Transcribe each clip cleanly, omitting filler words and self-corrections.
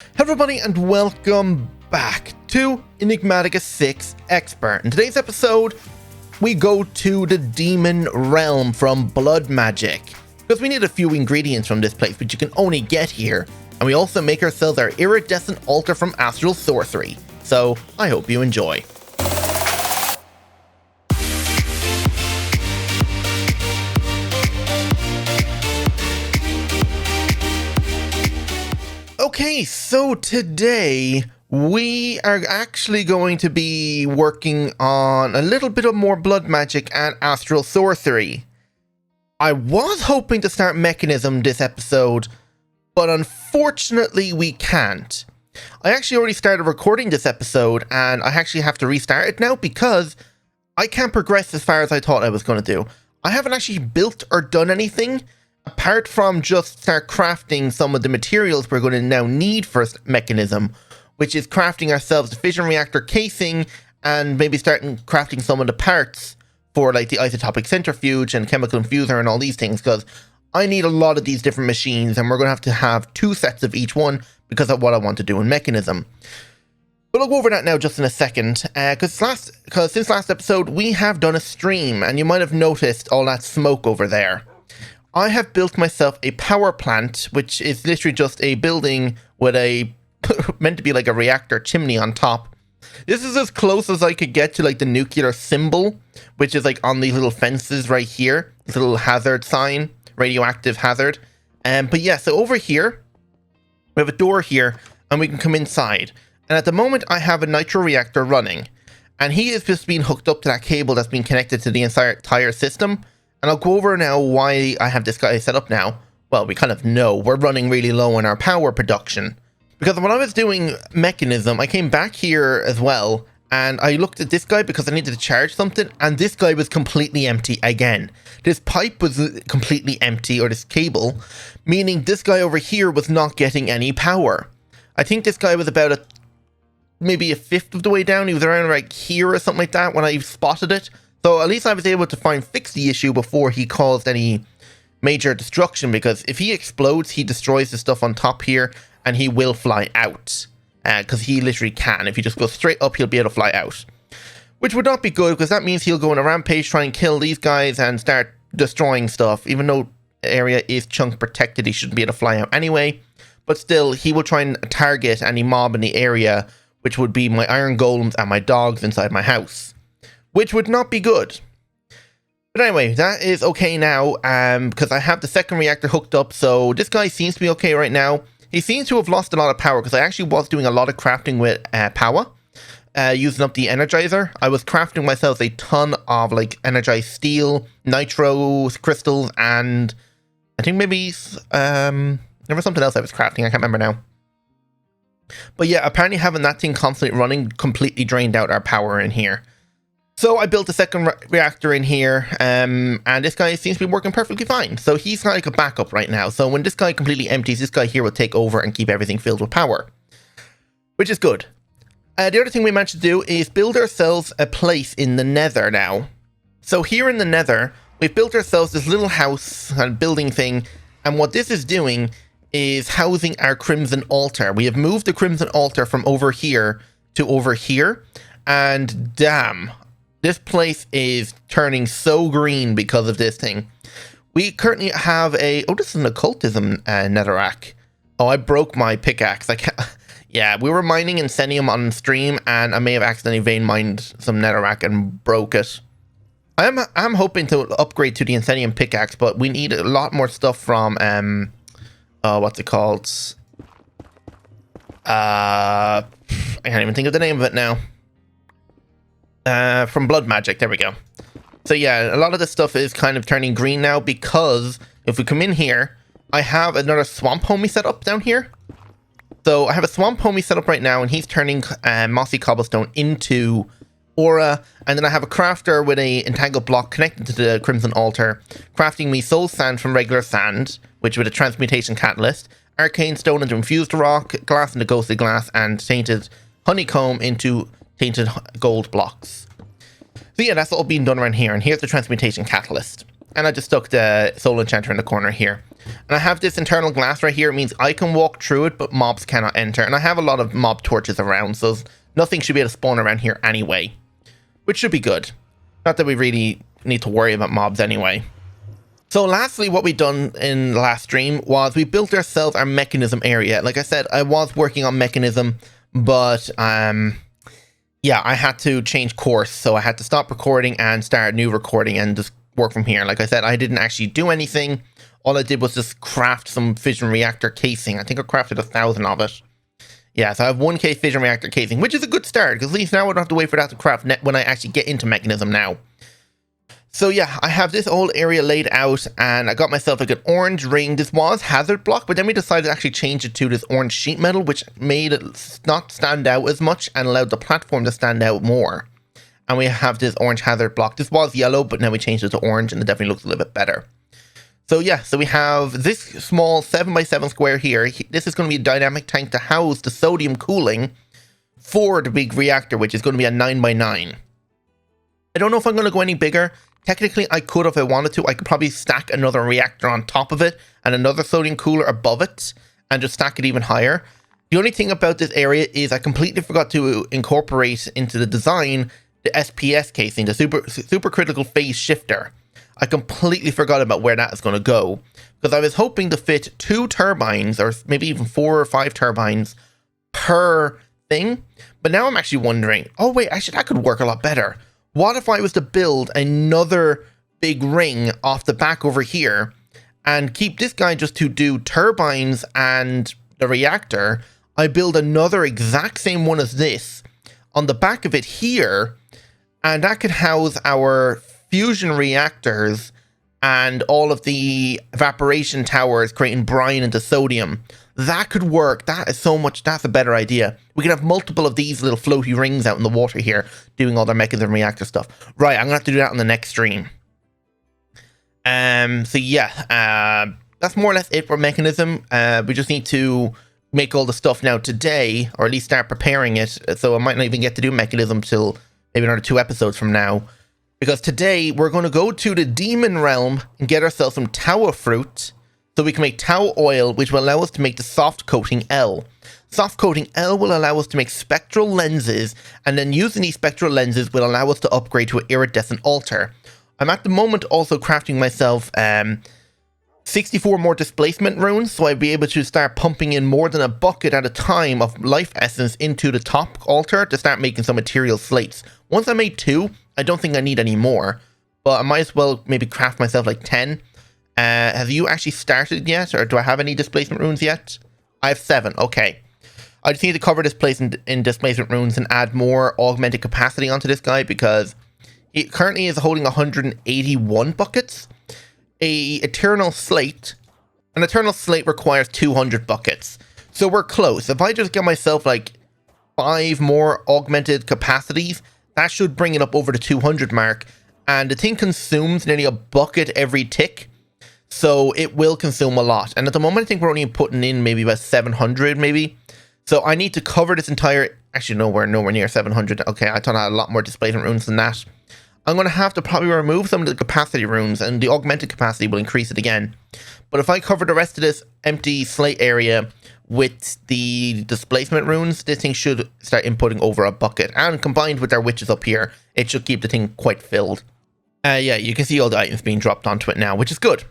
Hello everybody and welcome back to Enigmatica 6 Expert. In today's episode, we go to the Demon Realm from Blood Magic, because we need a few ingredients from this place, which you can only get here, and we also make ourselves our Iridescent Altar from Astral Sorcery. So, I hope you enjoy. Okay, so today we are actually going to be working on a little bit of more blood magic and astral sorcery. I was hoping to start mechanism this episode, but unfortunately we can't. I actually already started recording this episode and I actually have to restart it now because I can't progress as far as I thought I was going to do. I haven't actually built or done anything apart from just start crafting some of the materials we're going to now need for mechanism, which is crafting ourselves the fission reactor casing and maybe starting crafting some of the parts for like the isotopic centrifuge and chemical infuser and all these things, because I need a lot of these different machines and we're going to have 2 sets of each one because of what I want to do in mechanism. But I'll go over that now just in a second, because since last episode we have done a stream and you might have noticed all that smoke over there. I have built myself a power plant, which is literally just a building with a meant to be like a reactor chimney on top. This is as close as I could get to like the nuclear symbol, which is like on these little fences right here, this little hazard sign, radioactive hazard. But yeah, so over here we have a door here and we can come inside. And at the moment I have a nitro reactor running, and he is just being hooked up to that cable that's been connected to the entire system. And I'll go over now why I have this guy set up now. Well, we kind of know we're running really low on our power production. Because when I was doing mechanism, I came back here as well, and I looked at this guy because I needed to charge something, and this guy was completely empty again. This pipe was completely empty, or this cable, meaning this guy over here was not getting any power. I think this guy was about maybe a fifth of the way down. He was around right here or something like that when I spotted it. So at least I was able to fix the issue before he caused any major destruction, because if he explodes, he destroys the stuff on top here and he will fly out. Because he literally can. If he just goes straight up, he'll be able to fly out. Which would not be good, because that means he'll go on a rampage, try and kill these guys and start destroying stuff. Even though the area is chunk protected, he shouldn't be able to fly out anyway. But still, he will try and target any mob in the area, which would be my iron golems and my dogs inside my house, which would not be good. But anyway, that is okay now, because I have the second reactor hooked up, so this guy seems to be okay right now. He seems to have lost a lot of power, because I actually was doing a lot of crafting with power, using up the energizer. I was crafting myself a ton of like energized steel, nitro crystals, and I think maybe there was something else I was crafting, I can't remember now. But yeah, apparently having that thing constantly running completely drained out our power in here. So I built a second reactor in here, and this guy seems to be working perfectly fine. So he's like a backup right now. So when this guy completely empties, this guy here will take over and keep everything filled with power, which is good. The other thing we managed to do is build ourselves a place in the nether now. So here in the nether, we've built ourselves this little house and building thing, and what this is doing is housing our Crimson Altar. We have moved the Crimson Altar from over here to over here, and damn, this place is turning so green because of this thing. We currently have oh, this is an occultism netherrack. Oh, I broke my pickaxe. I can't. Yeah, we were mining Insenium on stream, and I may have accidentally vein mined some netherrack and broke it. I'm hoping to upgrade to the Insenium pickaxe, but we need a lot more stuff from what's it called? I can't even think of the name of it now. From blood magic, there we go. So yeah, a lot of this stuff is kind of turning green now, because if we come in here, I have another swamp homie set up down here. So I have a swamp homie set up right now, and he's turning mossy cobblestone into aura, and then I have a crafter with a entangled block connected to the Crimson Altar, crafting me soul sand from regular sand, which with a transmutation catalyst, arcane stone into infused rock, glass into ghostly glass, and tainted honeycomb into tainted gold blocks. So yeah, that's all being done around here, and here's the transmutation catalyst. And I just stuck the soul enchanter in the corner here. And I have this internal glass right here. It means I can walk through it, but mobs cannot enter. And I have a lot of mob torches around, so nothing should be able to spawn around here anyway. Which should be good. Not that we really need to worry about mobs anyway. So lastly, what we done in the last stream was we built ourselves our mechanism area. Like I said, I was working on mechanism, but yeah, I had to change course. So I had to stop recording and start new recording and just work from here. Like I said, I didn't actually do anything. All I did was just craft some fission reactor casing. I think I crafted 1,000 of it. Yeah, so I have 1k fission reactor casing, which is a good start, because at least now I don't have to wait for that to craft when I actually get into mechanism now. So yeah, I have this whole area laid out, and I got myself like an orange ring. This was hazard block, but then we decided to actually change it to this orange sheet metal, which made it not stand out as much and allowed the platform to stand out more. And we have this orange hazard block. This was yellow, but now we changed it to orange, and it definitely looks a little bit better. So yeah, so we have this small 7x7 square here. This is going to be a dynamic tank to house the sodium cooling for the big reactor, which is going to be a 9x9. I don't know if I'm going to go any bigger. Technically, I could if I wanted to. I could probably stack another reactor on top of it and another sodium cooler above it and just stack it even higher. The only thing about this area is I completely forgot to incorporate into the design the SPS casing, the supercritical phase shifter. I completely forgot about where that is going to go, because I was hoping to fit 2 turbines or maybe even 4 or 5 turbines per thing. But now I'm actually wondering, oh wait, actually that could work a lot better. What if I was to build another big ring off the back over here and keep this guy just to do turbines and the reactor? I build another exact same one as this on the back of it here, and that could house our fusion reactors and all of the evaporation towers creating brine into sodium. That could work. That is so much. That's a better idea. We can have multiple of these little floaty rings out in the water here doing all their mechanism reactor stuff. Right, I'm gonna have to do that on the next stream. So yeah, that's more or less it for mechanism. We just need to make all the stuff now today, or at least start preparing it. So I might not even get to do mechanism till maybe another 2 episodes from now. Because today we're going to go to the demon realm and get ourselves some Tower fruit so we can make Tower oil, which will allow us to make the soft coating L. Soft coating L will allow us to make spectral lenses, and then using these spectral lenses will allow us to upgrade to an iridescent altar. I'm at the moment also crafting myself 64 more displacement runes, so I'd be able to start pumping in more than a bucket at a time of life essence into the top altar to start making some material slates. Once I made 2, I don't think I need any more, but I might as well maybe craft myself like 10. Have you actually started yet, or do I have any displacement runes yet? I have 7, okay. I just need to cover this place in displacement runes and add more augmented capacity onto this guy, because he currently is holding 181 buckets. An eternal slate requires 200 buckets. So we're close. If I just get myself like 5 more augmented capacities, that should bring it up over the 200 mark. And the thing consumes nearly a bucket every tick, so it will consume a lot. And at the moment, I think we're only putting in maybe about 700 maybe. So I need to cover this entire... Actually, nowhere near 700. Okay, I thought I had a lot more displacement runes than that. I'm going to have to probably remove some of the capacity runes, and the augmented capacity will increase it again. But if I cover the rest of this empty slate area with the displacement runes, this thing should start inputting over a bucket. And combined with our witches up here, it should keep the thing quite filled. Yeah, you can see all the items being dropped onto it now, which is good.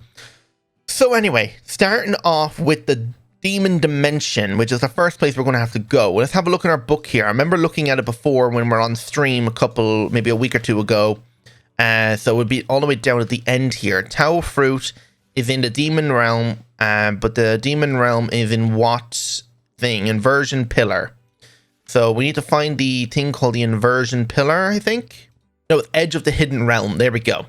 So anyway, starting off with the Demon Dimension, which is the first place we're going to have to go. Let's have a look at our book here. I remember looking at it before when we were on stream maybe a week or 2 ago. So it would be all the way down at the end here. Tower fruit is in the demon realm, but the demon realm is in what thing? Inversion pillar. So we need to find the thing called the inversion pillar, I think. No, it's edge of the hidden realm. There we go.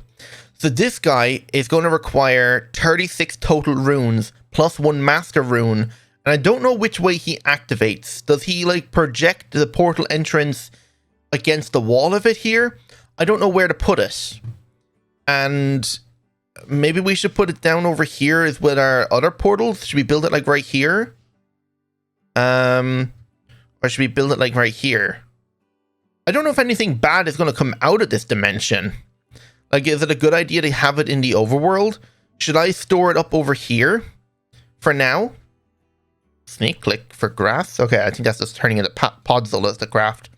So this guy is going to require 36 total runes plus 1 master rune. And I don't know which way he activates. Does he like project the portal entrance against the wall of it here? I don't know where to put it. And maybe we should put it down over here as with our other portals. Should we build it like right here? Or should we build it like right here? I don't know if anything bad is going to come out of this dimension. Like, is it a good idea to have it in the overworld? Should I store it up over here for now? Sneak click for grass. Okay, I think that's just turning into podzol as the craft.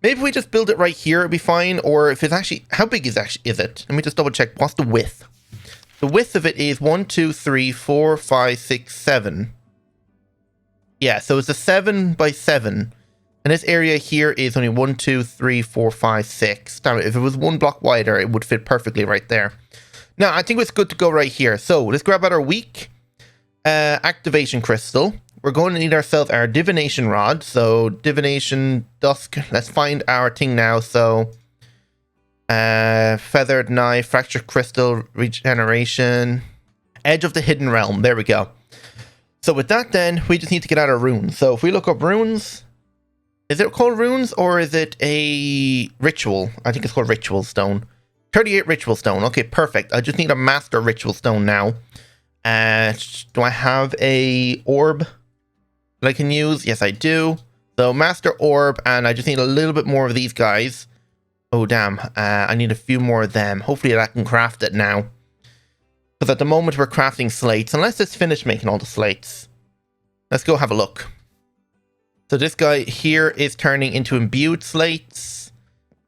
Maybe if we just build it right here, it'd be fine. Or if it's actually, how big is it? Let me just double check. What's the width? The width of it is 1, 2, 3, 4, 5, 6, 7. Yeah, so it's a 7 by 7. And this area here is only 1, 2, 3, 4, 5, 6. Damn it, if it was one block wider, it would fit perfectly right there. Now, I think it's good to go right here. So let's grab out our weak activation crystal. We're going to need ourselves our divination rod. So divination dusk. Let's find our thing now. So feathered knife, fractured crystal, regeneration, edge of the hidden realm. There we go. So with that, then we just need to get out our runes. So if we look up runes, is it called runes or is it a ritual? I think it's called ritual stone. 38 ritual stone. Okay, perfect. I just need a master ritual stone now. Do I have a orb that I can use? Yes, I do. So master orb, and I just need a little bit more of these guys. Oh, damn. I need a few more of them. Hopefully I can craft it now. Because at the moment we're crafting slates. Unless it's finished making all the slates. Let's go have a look. So this guy here is turning into imbued slates.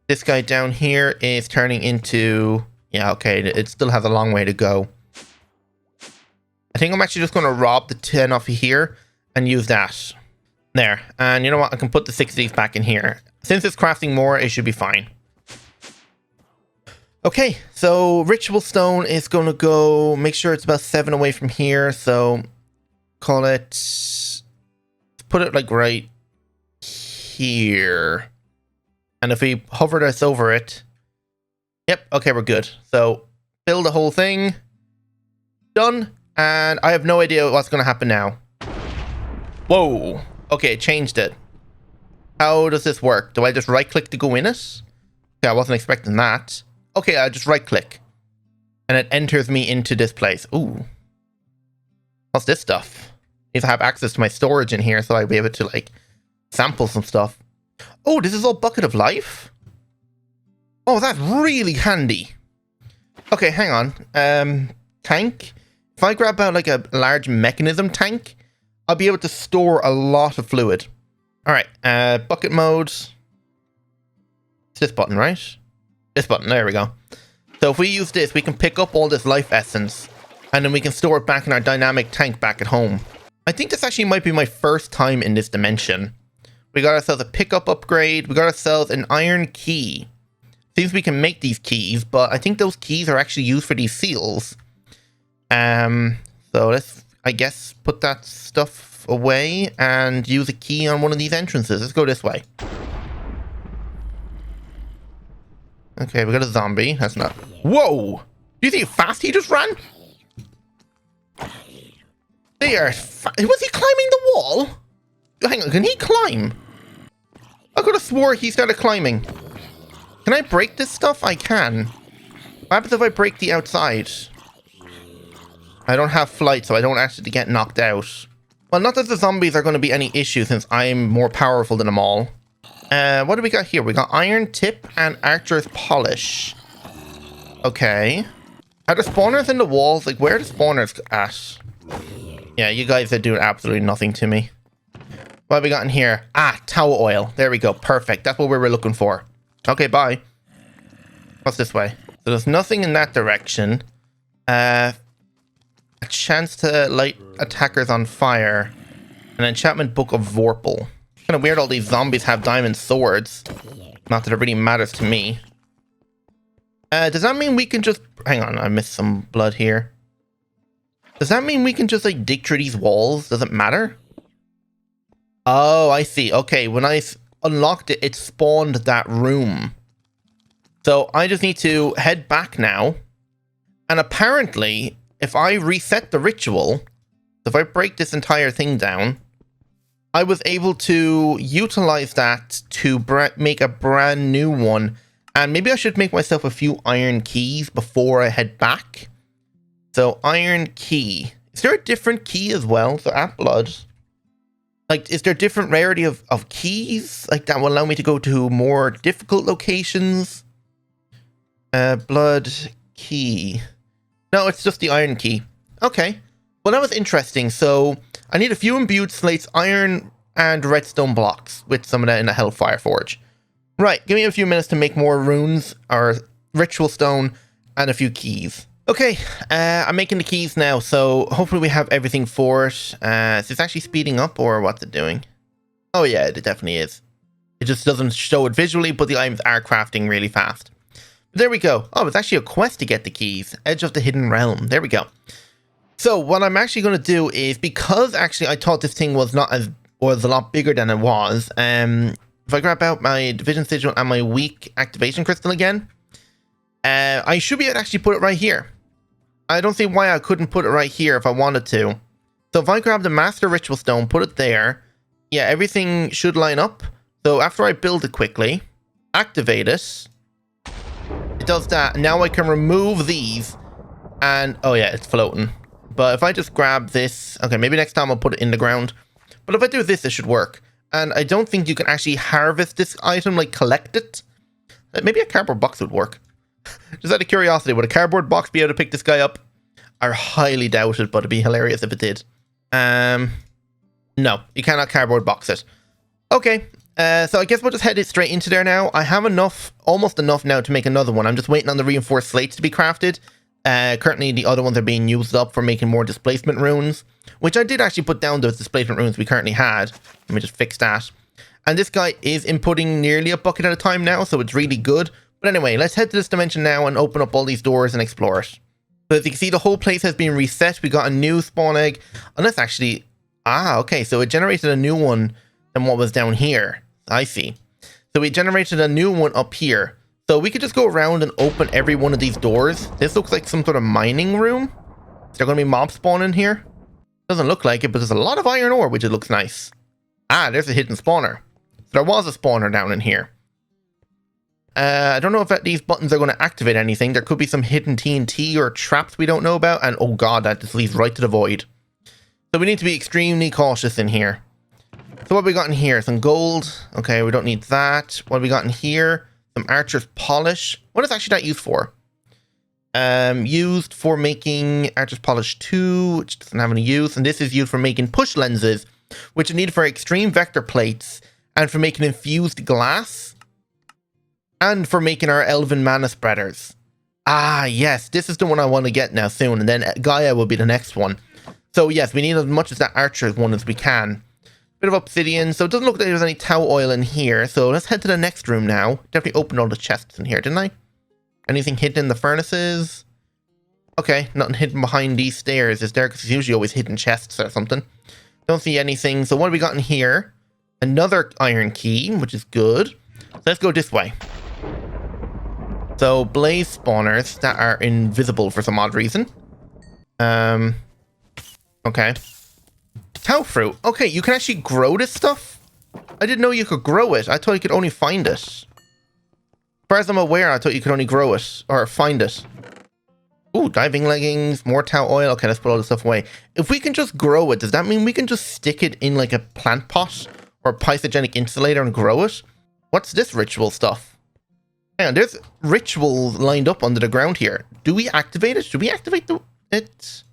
This guy down here is turning into... Yeah, okay. It still has a long way to go. I think I'm actually just going to rob the 10 off of here and use that. There. And you know what? I can put the 6 of these back in here. Since it's crafting more, it should be fine. Okay, so ritual stone is going to go... Make sure it's about 7 away from here. So call it... Let's put it like right here. And if we hover this over it... Yep, okay, we're good. So build the whole thing. Done. And I have no idea what's going to happen now. Whoa. Okay, it changed it. How does this work? Do I just right click to go in it? Okay, I wasn't expecting that. Okay, I just right click. And it enters me into this place. Ooh. What's this stuff? Need to have access to my storage in here so I'll be able to like sample some stuff. Oh, this is all Bucket of Life? Oh, that's really handy. Okay, hang on. Tank. If I grab out like a large mechanism tank, I'll be able to store a lot of fluid. Alright, bucket mode. It's this button, right? This button, there we go. So if we use this, we can pick up all this life essence, and then we can store it back in our dynamic tank back at home. I think this actually might be my first time in this dimension. We got ourselves a pickup upgrade. We got ourselves an iron key. Seems we can make these keys, but I think those keys are actually used for these seals. So let's, I guess, put that stuff away and use a key on one of these entrances. Let's go this way. Okay, we got a zombie. That's not... Whoa! Do you see how fast he just ran? They are... Was he climbing the wall? Hang on, can he climb? I could have swore he started climbing. Can I break this stuff? I can. What happens if I break the outside? I don't have flight, so I don't actually get knocked out. Well, not that the zombies are going to be any issue since I'm more powerful than them all. What do we got here? We got iron tip and archer's polish. Okay. Are the spawners in the walls? Like, where are the spawners at? Yeah, you guys are doing absolutely nothing to me. What have we got in here? Ah, tower oil. There we go. Perfect. That's what we were looking for. Okay, bye. What's this way? So there's nothing in that direction. A chance to light attackers on fire. An enchantment book of Vorpal. Kind of weird all these zombies have diamond swords. Not that it really matters to me. Does that mean we can just... Hang on, I missed some blood here. Does that mean we can just like dig through these walls? Does it matter? Oh, I see. Okay, when I unlocked it, it spawned that room. So I just need to head back now. And apparently, if I reset the ritual, if I break this entire thing down, I was able to utilize that to make a brand new one. And maybe I should make myself a few iron keys before I head back. So iron key. Is there a different key as well? So at blood. Like, is there different rarity of keys? Like that will allow me to go to more difficult locations? Blood key. No, it's just the iron key. Okay. Well, that was interesting. So I need a few imbued slates, iron, and redstone blocks with some of that in the Hellfire Forge. Right, give me a few minutes to make more runes, or ritual stone, and a few keys. Okay, I'm making the keys now, so hopefully we have everything for it. Is this actually speeding up, or what's it doing? Oh yeah, it definitely is. It just doesn't show it visually, but the items are crafting really fast. But there we go. Oh, it's actually a quest to get the keys. Edge of the Hidden Realm. There we go. So what I'm actually going to do is, because actually I thought this thing was was a lot bigger than it was, if I grab out my Division Sigil and my Weak Activation Crystal again, I should be able to actually put it right here. I don't see why I couldn't put it right here if I wanted to. So if I grab the Master Ritual Stone, put it there, yeah, everything should line up. So after I build it quickly, activate it, it does that. Now I can remove these, and oh yeah, it's floating. But if I just grab this, okay, maybe next time I'll put it in the ground. But if I do this, it should work. And I don't think you can actually harvest this item, like collect it. Maybe a cardboard box would work. Just out of curiosity, would a cardboard box be able to pick this guy up? I highly doubt it, but it'd be hilarious if it did. No, you cannot cardboard box it. Okay, so I guess we'll just head it straight into there now. I have enough, almost enough now to make another one. I'm just waiting on the reinforced slates to be crafted. Currently, the other ones are being used up for making more displacement runes, which I did actually put down those displacement runes we currently had. Let me just fix that. And this guy is inputting nearly a bucket at a time now, so it's really good. But anyway, let's head to this dimension now and open up all these doors and explore it. So as you can see, the whole place has been reset. We got a new spawn egg. And that's actually... Ah, okay, so it generated a new one than what was down here. I see. So we generated a new one up here. So we could just go around and open every one of these doors. This looks like some sort of mining room. Is there going to be mob spawn in here? Doesn't look like it, but there's a lot of iron ore, which it looks nice. Ah, there's a hidden spawner. So there was a spawner down in here. I don't know if these buttons are going to activate anything. There could be some hidden TNT or traps we don't know about. And oh god, that just leads right to the void. So we need to be extremely cautious in here. So what have we got in here? Some gold. Okay, we don't need that. What have we got in here? Some archer's polish. What is actually that used for? Used for making archer's polish 2, which doesn't have any use. And this is used for making push lenses, which are needed for extreme vector plates and for making infused glass and for making our elven mana spreaders. Ah, yes, this is the one I want to get now soon. And then Gaia will be the next one. So yes, we need as much as that archer's one as we can. Bit of obsidian, so it doesn't look like there's any tau oil in here, so let's head to the next room now. Definitely opened all the chests in here, didn't I? Anything hidden in the furnaces? Okay, nothing hidden behind these stairs, is there? Because there's usually always hidden chests or something. Don't see anything, so what have we got in here? Another iron key, which is good. So let's go this way. So, blaze spawners that are invisible for some odd reason. Okay. Tau fruit. Okay, you can actually grow this stuff? I didn't know you could grow it. I thought you could only find it. As far as I'm aware, I thought you could only grow it. Or find it. Ooh, diving leggings, more tau oil. Okay, let's put all this stuff away. If we can just grow it, does that mean we can just stick it in like a plant pot? Or a pisogenic insulator and grow it? What's this ritual stuff? Hang on, there's rituals lined up under the ground here. Do we activate it? Should we activate it?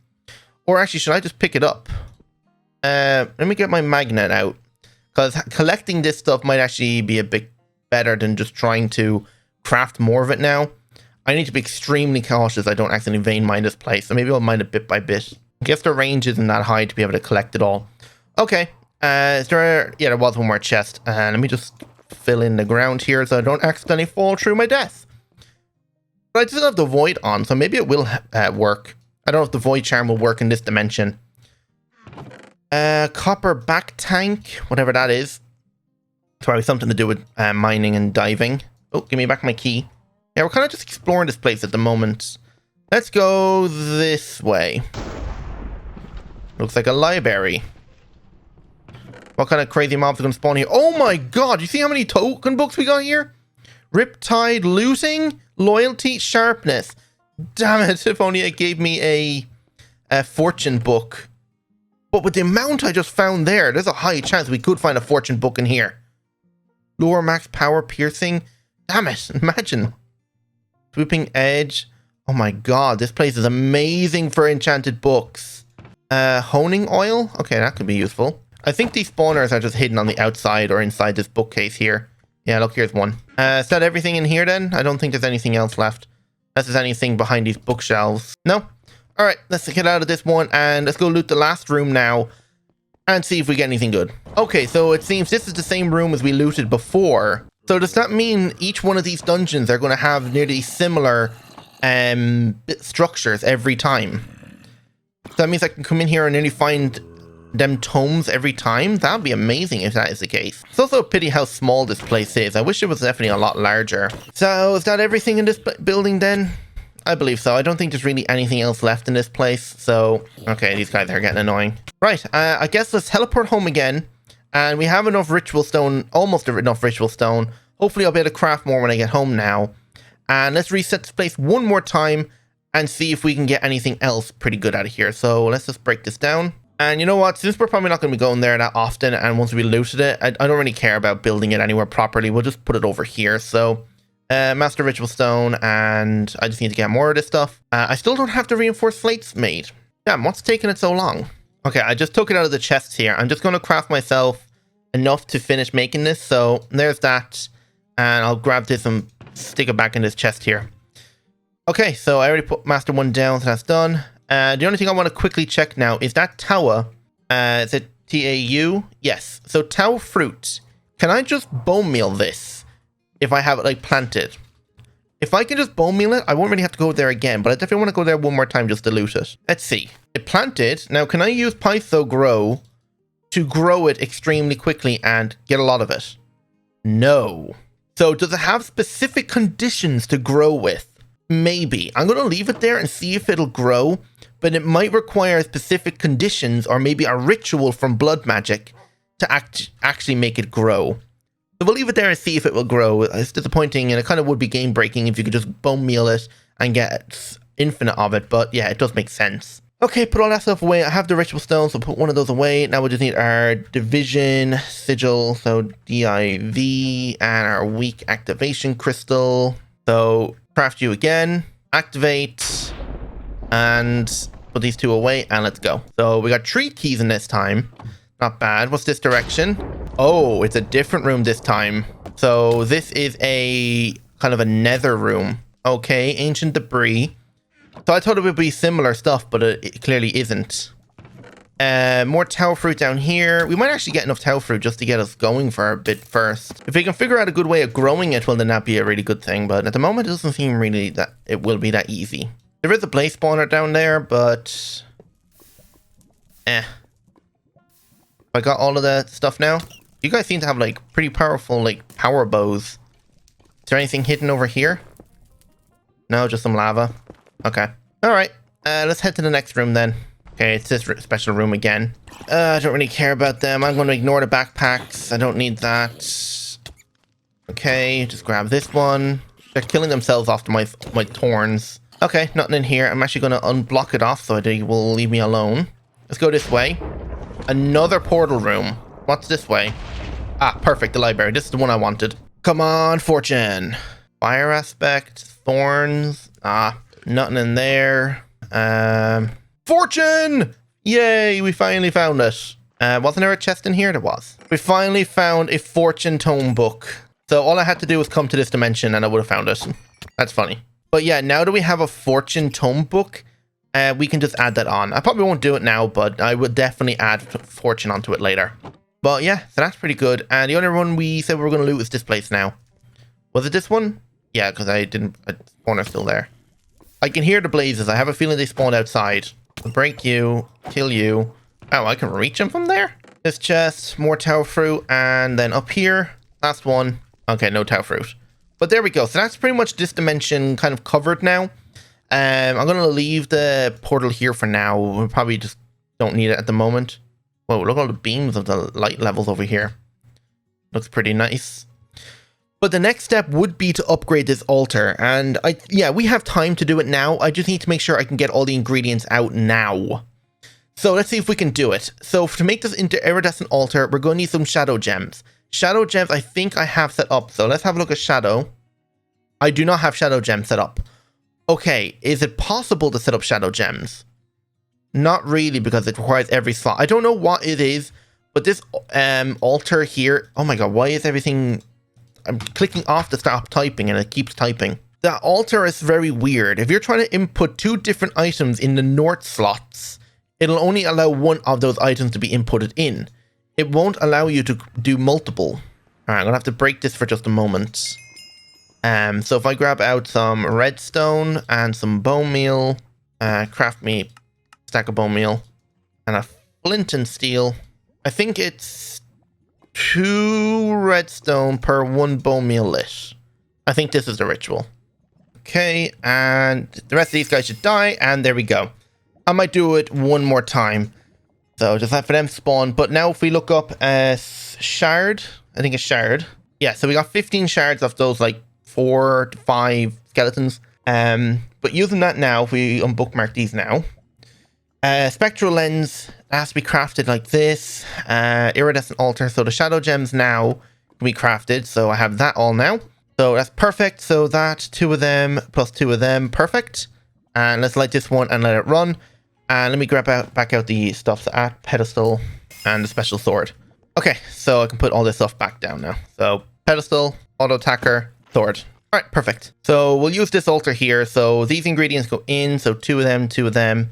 Or actually, should I just pick it up? Let me get my magnet out, because collecting this stuff might actually be a bit better than just trying to craft more of it now. I need to be extremely cautious I don't accidentally vein mine this place, so maybe I'll mine it bit by bit. I guess the range isn't that high to be able to collect it all. Okay, is there... Yeah, there was one more chest. Let me just fill in the ground here so I don't accidentally fall through my death. But I still have the void on, so maybe it will work. I don't know if the void charm will work in this dimension. Copper back tank, whatever that is. It's probably something to do with mining and diving. Oh, give me back my key. Yeah, we're kind of just exploring this place at the moment. Let's go this way. Looks like a library. What kind of crazy mobs are going to spawn here? Oh my god, you see how many token books we got here? Riptide looting, loyalty, sharpness. Damn it, if only it gave me a fortune book. But with the amount I just found there's a high chance we could find a fortune book in here. Lure max power piercing. Damn it, imagine. Swooping edge. Oh my god, this place is amazing for enchanted books. Honing oil? Okay, that could be useful. I think these spawners are just hidden on the outside or inside this bookcase here. Yeah, look, here's one. Is that everything in here then? I don't think there's anything else left. Unless there's anything behind these bookshelves. No? Alright, let's get out of this one and let's go loot the last room now and see if we get anything good. Okay, so it seems this is the same room as we looted before. So does that mean each one of these dungeons are going to have nearly similar structures every time? So that means I can come in here and nearly find them tomes every time? That would be amazing if that is the case. It's also a pity how small this place is. I wish it was definitely a lot larger. So is that everything in this building then? I believe so. I don't think there's really anything else left in this place. So, okay, these guys are getting annoying. Right, I guess let's teleport home again. And we have enough ritual stone, almost enough ritual stone. Hopefully I'll be able to craft more when I get home now. And let's reset this place one more time and see if we can get anything else pretty good out of here. So let's just break this down. And you know what? Since we're probably not going to be going there that often, and once we looted it, I don't really care about building it anywhere properly. We'll just put it over here. So, Master Ritual Stone, and I just need to get more of this stuff. I still don't have the reinforced slates made. Damn, what's taking it so long? Okay, I just took it out of the chests here. I'm just going to craft myself enough to finish making this. So, there's that. And I'll grab this and stick it back in this chest here. Okay, so I already put Master 1 down, so that's done. The only thing I want to quickly check now is that Taua. Is it T-A-U? Yes. So Tau fruit. Can I just bone meal this if I have it like planted? If I can just bone meal it, I won't really have to go there again, but I definitely want to go there one more time just to loot it. Let's see. It planted. Now, can I use Pytho Grow to grow it extremely quickly and get a lot of it? No. So does it have specific conditions to grow with? Maybe. I'm going to leave it there and see if it'll grow, but it might require specific conditions or maybe a ritual from blood magic to actually make it grow. So we'll leave it there and see if it will grow. It's disappointing, and it kind of would be game breaking if you could just bone meal it and get infinite of it, but yeah, it does make sense. Okay, put all that stuff away. I have the ritual stones, so put one of those away. Now we just need our division sigil, so DIV, and our weak activation crystal. So craft you again, activate, and put these two away, and let's go. So we got 3 keys in this time. Not bad. What's this direction? Oh, it's a different room this time. So this is a kind of a nether room. Okay, ancient debris. So I thought it would be similar stuff, but it clearly isn't. More Tau fruit down here. We might actually get enough Tau fruit just to get us going for a bit first. If we can figure out a good way of growing it, well, then that'd be a really good thing. But at the moment, it doesn't seem really that it will be that easy. There is a blaze spawner down there, but I got all of the stuff now. You guys seem to have like pretty powerful like power bows. Is there anything hidden over here? No, just some lava. Okay. Alright. Let's head to the next room then. Okay, it's this special room again. I don't really care about them. I'm going to ignore the backpacks. I don't need that. Okay, just grab this one. They're killing themselves off to my thorns. Okay, nothing in here. I'm actually going to unblock it off so they will leave me alone. Let's go this way. Another portal room. What's this way? Ah, perfect. The library. This is the one I wanted. Come on, fortune. Fire aspect. Thorns. Ah, nothing in there. Fortune! Yay, we finally found it. Wasn't there a chest in here? There was. We finally found a fortune tome book. So all I had to do was come to this dimension and I would have found it. That's funny. But yeah, now that we have a fortune tome book, we can just add that on. I probably won't do it now, but I will definitely add fortune onto it later. But yeah, so that's pretty good. And the other one we said we were going to loot is this place now. Was it this one? Yeah, because I didn't... Spawner's still there. I can hear the blazes. I have a feeling they spawned outside. Break you. Kill you. Oh, I can reach them from there? This chest. More Tau fruit. And then up here. Last one. Okay, no Tau fruit. But there we go. So that's pretty much this dimension kind of covered now. I'm going to leave the portal here for now. We probably just don't need it at the moment. Whoa, look at all the beams of the light levels over here. Looks pretty nice. But the next step would be to upgrade this altar. And yeah, we have time to do it now. I just need to make sure I can get all the ingredients out now. So let's see if we can do it. So to make this into Iridescent Altar, we're going to need some shadow gems. Shadow gems I think I have set up. So let's have a look at shadow. I do not have shadow gems set up. Okay, is it possible to set up shadow gems? Not really, because it requires every slot. I don't know what it is, but this altar here... Oh my god, why is everything... I'm clicking off to stop typing and it keeps typing. That altar is very weird. If you're trying to input 2 different items in the north slots, it'll only allow one of those items to be inputted in. It won't allow you to do multiple. Alright, I'm gonna have to break this for just a moment. So if I grab out some redstone and some bone meal, craft me a stack of bone meal and a flint and steel. I think it's 2 redstone per 1 bone meal lit. I think this is the ritual. Okay, and the rest of these guys should die, and there we go. I might do it one more time. So just have for them spawn. But now if we look up shard, I think it's shard. Yeah, so we got 15 shards of those like 4 to 5 skeletons. But using that now, if we unbookmark these now. Spectral lens has to be crafted like this. Iridescent altar. So the shadow gems now can be crafted. So I have that all now. So that's perfect. So that 2 of them plus 2 of them. Perfect. And let's light this one and let it run. And let me grab back out the stuff at pedestal and the special sword. Okay, so I can put all this stuff back down now. So pedestal, auto attacker, sword. All right, perfect. So we'll use this altar here. So these ingredients go in. So 2 of them, 2 of them.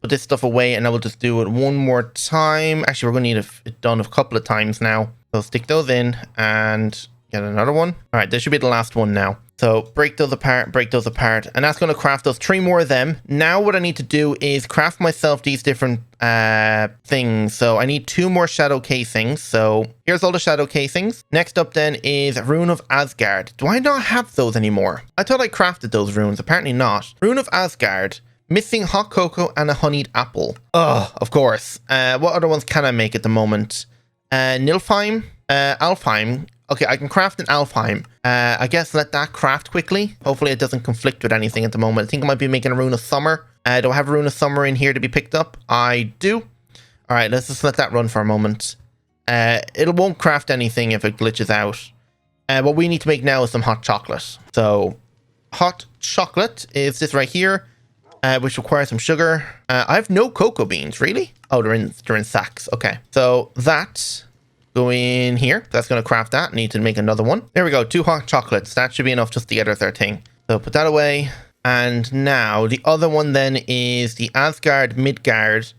Put this stuff away and I will just do it one more time. Actually, we're going to need it done a couple of times now. So stick those in and get another one. All right, this should be the last one now. So break those apart, and that's going to craft those 3 more of them. Now what I need to do is craft myself these different things. So I need 2 more shadow casings. So here's all the shadow casings. Next up then is Rune of Asgard. Do I not have those anymore? I thought I crafted those runes. Apparently not. Rune of Asgard. Missing hot cocoa and a honeyed apple. Ugh, of course. What other ones can I make at the moment? Nilfheim, Alfheim. Okay, I can craft an Alfheim. I guess let that craft quickly. Hopefully it doesn't conflict with anything at the moment. I think I might be making a Rune of Summer. Do I have a Rune of Summer in here to be picked up? I do. All right, let's just let that run for a moment. It won't craft anything if it glitches out. What we need to make now is some hot chocolate. So hot chocolate is this right here, which requires some sugar. I have no cocoa beans, really? Oh, they're in sacks. Okay, so that... go in here. That's going to craft that. Need to make another one. There we go. 2 hot chocolates. That should be enough just to get us our thing. So put that away. And now the other one then is the Asgard Midgard.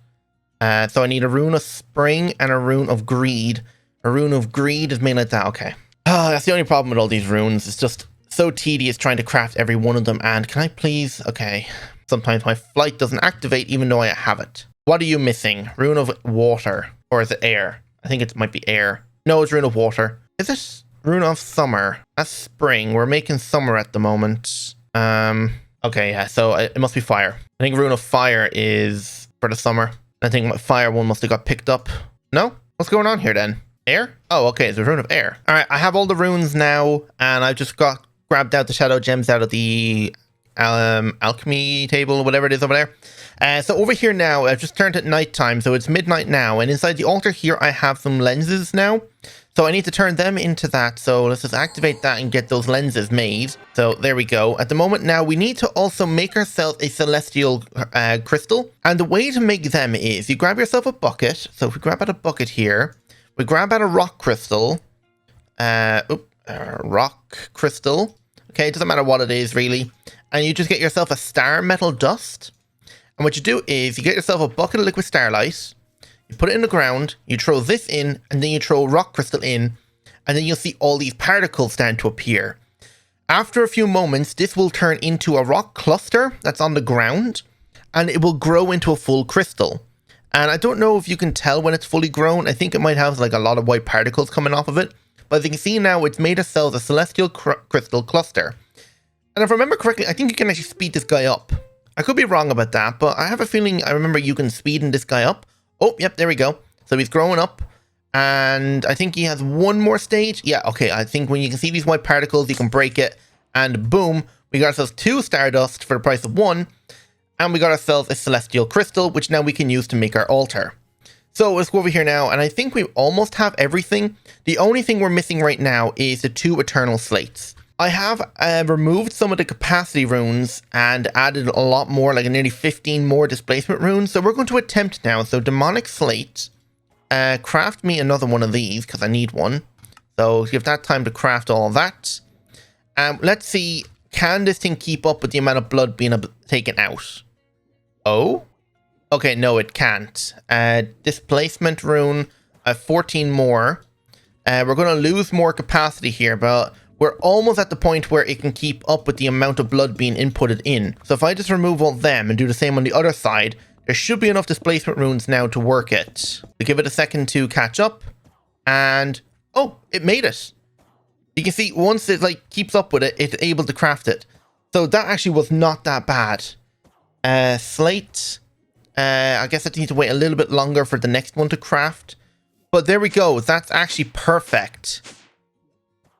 So I need a Rune of Spring and a Rune of Greed. A Rune of Greed is made like that. Okay. That's the only problem with all these runes. It's just so tedious trying to craft every one of them. And can I please... Okay. Sometimes my flight doesn't activate even though I have it. What are you missing? Rune of Water. Or is it air? I think it might be air. No, it's Rune of Water. Is it Rune of Summer? That's spring. We're making summer at the moment. Okay, yeah, so it must be fire. I think Rune of Fire is for the summer. I think my fire one must have got picked up. No? What's going on here then? Air? Oh, okay, it's a Rune of Air. All right, I have all the runes now, and I've just grabbed out the shadow gems out of the alchemy table, whatever it is over there. So over here now, I've just turned it nighttime, so it's midnight now, and inside the altar here I have some lenses now, so I need to turn them into that. So let's just activate that and get those lenses made. So there we go. At the moment now, we need to also make ourselves a celestial crystal, and the way to make them is you grab yourself a bucket. So if we grab out a bucket here, we grab out a rock crystal, rock crystal. Okay, it doesn't matter what it is really. And you just get yourself a star metal dust. And what you do is you get yourself a bucket of liquid starlight. You put it in the ground. You throw this in. And then you throw rock crystal in. And then you'll see all these particles start to appear. After a few moments, this will turn into a rock cluster that's on the ground. And it will grow into a full crystal. And I don't know if you can tell when it's fully grown. I think it might have like a lot of white particles coming off of it. But as you can see now, it's made ourselves a celestial crystal cluster. And if I remember correctly, I think you can actually speed this guy up. I could be wrong about that, but I have a feeling I remember you can speeden this guy up. Oh, yep, there we go. So he's growing up. And I think he has one more stage. Yeah, okay, I think when you can see these white particles, you can break it. And boom, we got ourselves 2 stardust for the price of 1. And we got ourselves a celestial crystal, which now we can use to make our altar. So let's go over here now, and I think we almost have everything. The only thing we're missing right now is the 2 eternal slates. I have removed some of the capacity runes and added a lot more, like nearly 15 more displacement runes. So we're going to attempt now. So demonic slate, craft me another one of these because I need one. So give that time to craft all of that. Let's see, can this thing keep up with the amount of blood being taken out? Oh, okay, no, it can't. Displacement rune, 14 more. We're going to lose more capacity here, but we're almost at the point where it can keep up with the amount of blood being inputted in. So if I just remove all them and do the same on the other side, there should be enough displacement runes now to work it. We give it a second to catch up, and oh, it made it. You can see once it like keeps up with it, it's able to craft it. So that actually was not that bad. Slate. I guess I need to wait a little bit longer for the next one to craft. But there we go. That's actually perfect.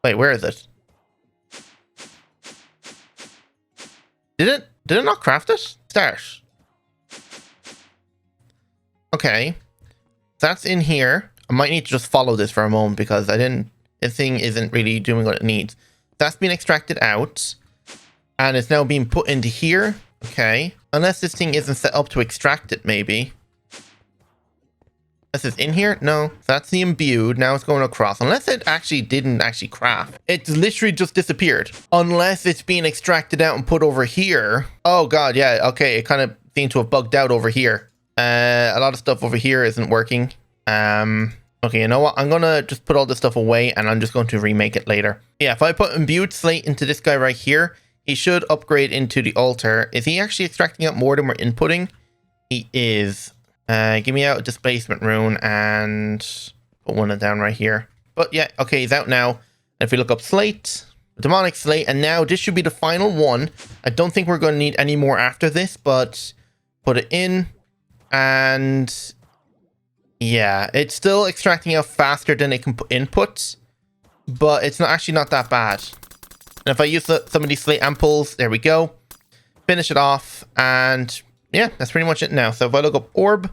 Wait, where is it? Did it not craft it? Start. Okay. That's in here. I might need to just follow this for a moment because this thing isn't really doing what it needs. That's been extracted out. And it's now being put into here. Okay. Unless this thing isn't set up to extract it, maybe. This is in here? No. That's the imbued. Now it's going across. Unless it actually didn't actually craft. It's literally just disappeared. Unless it's being extracted out and put over here. Oh god, yeah. Okay, it kind of seemed to have bugged out over here. A lot of stuff over here isn't working. Okay, you know what? I'm gonna just put all this stuff away and I'm just going to remake it later. Yeah, if I put imbued slate into this guy right here, he should upgrade into the altar. Is he actually extracting out more than we're inputting? He is. Give me out a displacement rune and put one down right here. But yeah, okay, he's out now. If we look up slate, demonic slate, and now this should be the final one. I don't think we're going to need any more after this, but put it in. And yeah, it's still extracting out faster than it can put inputs, but it's actually not that bad. And if I use some of these slate ampoules, there we go. Finish it off, and yeah, that's pretty much it now. So if I look up orb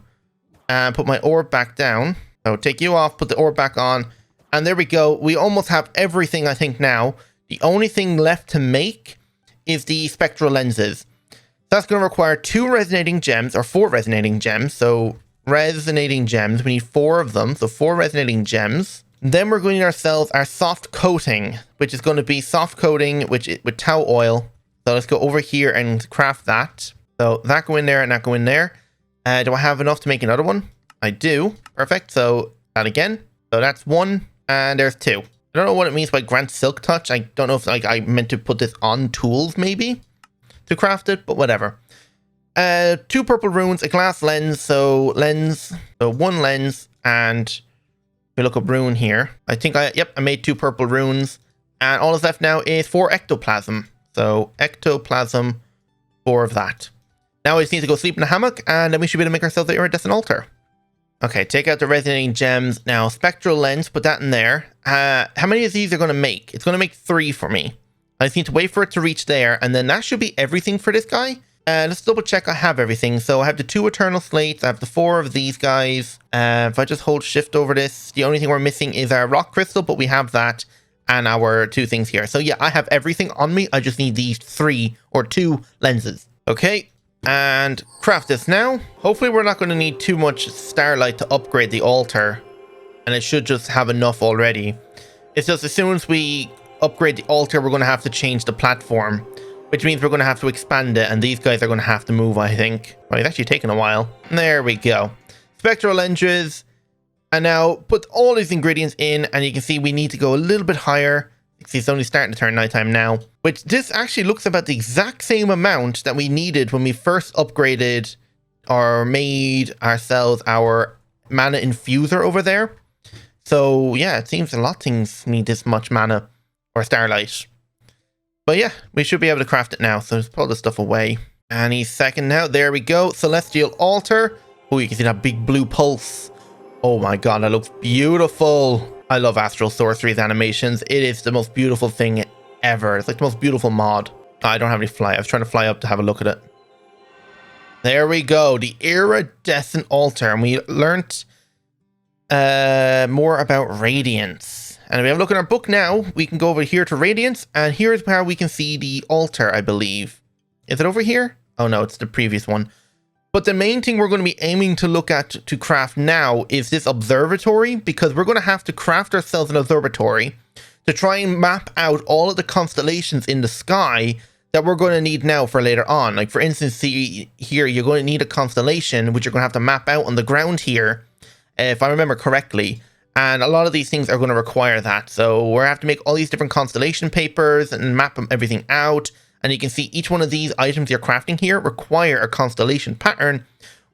and put my orb back down, so take you off, put the orb back on, and there we go. We almost have everything, I think, now. The only thing left to make is the spectral lenses. That's going to require 2 resonating gems, or 4 resonating gems. So resonating gems, we need 4 of them, so 4 resonating gems. Then we're going to need ourselves our soft coating, which is going to be soft coating with tau oil. So let's go over here and craft that. So that go in there and that go in there. Do I have enough to make another one? I do. Perfect. So that again. So that's 1 and there's 2. I don't know what it means by grant silk touch. I don't know if like I meant to put this on tools maybe to craft it, but whatever. 2 purple runes, a glass lens. So 1 lens, and we look up rune here. I think I made 2 purple runes, and all that's left now is 4 ectoplasm. So ectoplasm, 4 of that. Now we just need to go sleep in a hammock, and then we should be able to make ourselves the iridescent altar. Okay, take out the resonating gems. Now spectral lens, put that in there. How many of these are going to make? It's going to make 3 for me. I just need to wait for it to reach there, and then that should be everything for this guy. Let's double check I have everything. So I have the 2 eternal slates, I have the 4 of these guys. If I just hold shift over this, the only thing we're missing is our rock crystal, but we have that, and our 2 things here. So yeah, I have everything on me. I just need these 3 or 2 lenses. Okay, and craft this now. Hopefully we're not going to need too much starlight to upgrade the altar, and it should just have enough already. It's just as soon as we upgrade the altar, we're going to have to change the platform, which means we're going to have to expand it, and these guys are going to have to move, I think. Well, it's actually taken a while. There we go. Spectral lenses. And now put all these ingredients in, and you can see we need to go a little bit higher. You can see it's only starting to turn nighttime now, which this actually looks about the exact same amount that we needed when we first upgraded or made ourselves our mana infuser over there. So yeah, it seems a lot of things need this much mana or starlight. But yeah, we should be able to craft it now. So just pull this stuff away. Any second now. There we go. Celestial altar. Oh, you can see that big blue pulse. Oh my god, that looks beautiful. I love astral sorcery's animations. It is the most beautiful thing ever. It's like the most beautiful mod. I don't have any fly. I was trying to fly up to have a look at it. There we go. The Iridescent Altar. And we learnt more about radiance. And if we have a look in our book now, we can go over here to Radiance, and here's where we can see the altar, I believe. Is it over here? Oh no, it's the previous one. But the main thing we're going to be aiming to look at to craft now is this observatory, because we're going to have to craft ourselves an observatory to try and map out all of the constellations in the sky that we're going to need now for later on. Like for instance, see here, you're going to need a constellation, which you're going to have to map out on the ground here, if I remember correctly. And a lot of these things are going to require that. So we're going to have to make all these different constellation papers and map everything out. And you can see each one of these items you're crafting here require a constellation pattern,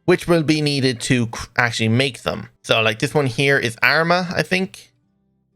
which will be needed to actually make them. So like this one here is Arma, I think.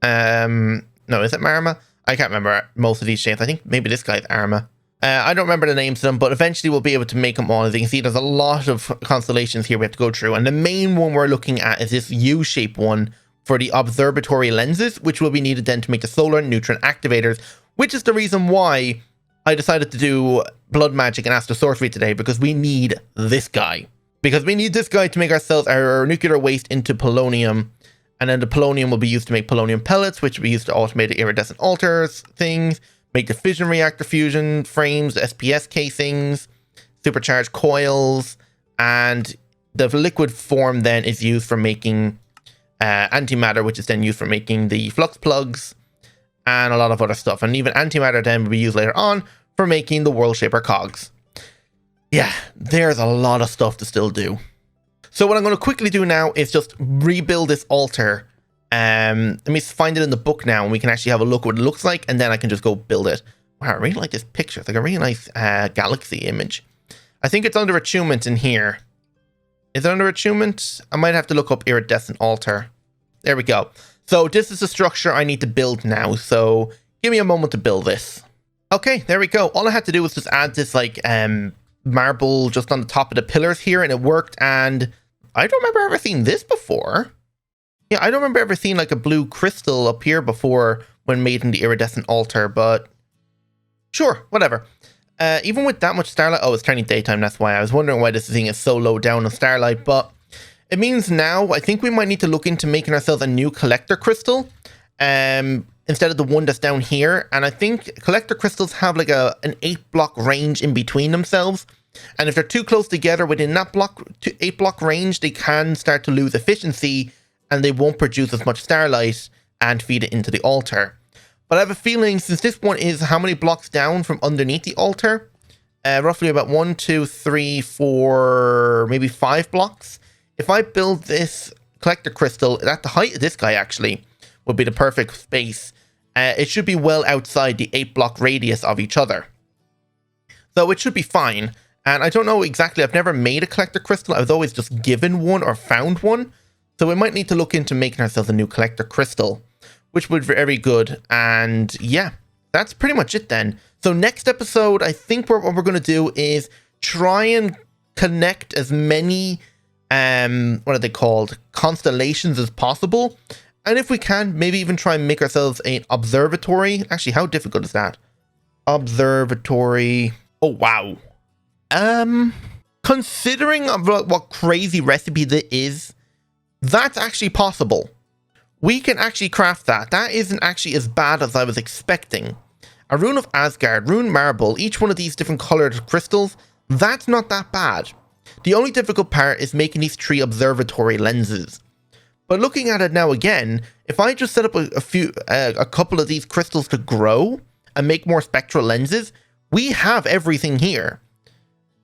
No, is it Marma? I can't remember most of these shapes. I think maybe this guy's Arma. I don't remember the names of them, but eventually we'll be able to make them all. As you can see, there's a lot of constellations here we have to go through. And the main one we're looking at is this U-shape one for the observatory lenses, which will be needed then to make the solar and neutron activators, which is the reason why I decided to do blood magic and astral sorcery today, because we need this guy. Because we need this guy to make ourselves our nuclear waste into polonium. And then the polonium will be used to make polonium pellets, which will be used to automate the iridescent altars things, make the fission reactor fusion frames, the SPS casings, supercharged coils, and the liquid form then is used for making antimatter, which is then used for making the flux plugs and a lot of other stuff. And even antimatter then will be used later on for making the world shaper cogs. Yeah, there's a lot of stuff to still do. So what I'm going to quickly do now is just rebuild this altar. Let me find it in the book now, and we can actually have a look what it looks like, and then I can just go build it. Wow, I really like this picture. It's like a really nice galaxy image. I think it's under attunement in here. Is it under attunement? I might have to look up Iridescent Altar. There we go. So this is the structure I need to build now. So give me a moment to build this. Okay, there we go. All I had to do was just add this like marble just on the top of the pillars here, and it worked. And I don't remember ever seeing this before. Yeah, I don't remember ever seeing like a blue crystal up here before when made in the Iridescent Altar, but sure, whatever. Even with that much starlight, oh, it's turning daytime, that's why. I was wondering why this thing is so low down on starlight, but it means now I think we might need to look into making ourselves a new collector crystal instead of the one that's down here. And I think collector crystals have like an 8-block range in between themselves. And if they're too close together within that 8-block range, they can start to lose efficiency and they won't produce as much starlight and feed it into the altar. But I have a feeling, since this one is how many blocks down from underneath the altar, roughly about 1, 2, 3, 4, maybe 5 blocks. If I build this collector crystal at the height of this guy, actually, would be the perfect space. It should be well outside the 8-block radius of each other. So it should be fine. And I don't know exactly, I've never made a collector crystal. I was always just given one or found one. So we might need to look into making ourselves a new collector crystal, which would be very good. And yeah, that's pretty much it then. So next episode, I think what we're going to do is try and connect as many, what are they called, constellations as possible. And if we can, maybe even try and make ourselves an observatory. Actually, how difficult is that? Observatory. Oh, wow. Considering what crazy recipe that is, that's actually possible. We can actually craft that. That isn't actually as bad as I was expecting. A rune of Asgard, rune marble, each one of these different colored crystals, that's not that bad. The only difficult part is making these 3 observatory lenses. But looking at it now again, if I just set up a couple of these crystals to grow and make more spectral lenses, we have everything here.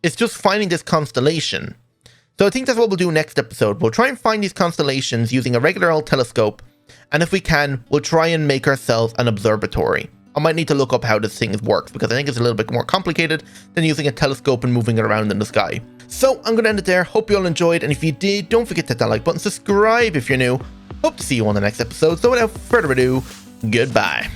It's just finding this constellation. So I think that's what we'll do next episode. We'll try and find these constellations using a regular old telescope. And if we can, we'll try and make ourselves an observatory. I might need to look up how this thing works, because I think it's a little bit more complicated than using a telescope and moving it around in the sky. So I'm going to end it there. Hope you all enjoyed. And if you did, don't forget to hit that like button, subscribe if you're new. Hope to see you on the next episode. So without further ado, goodbye.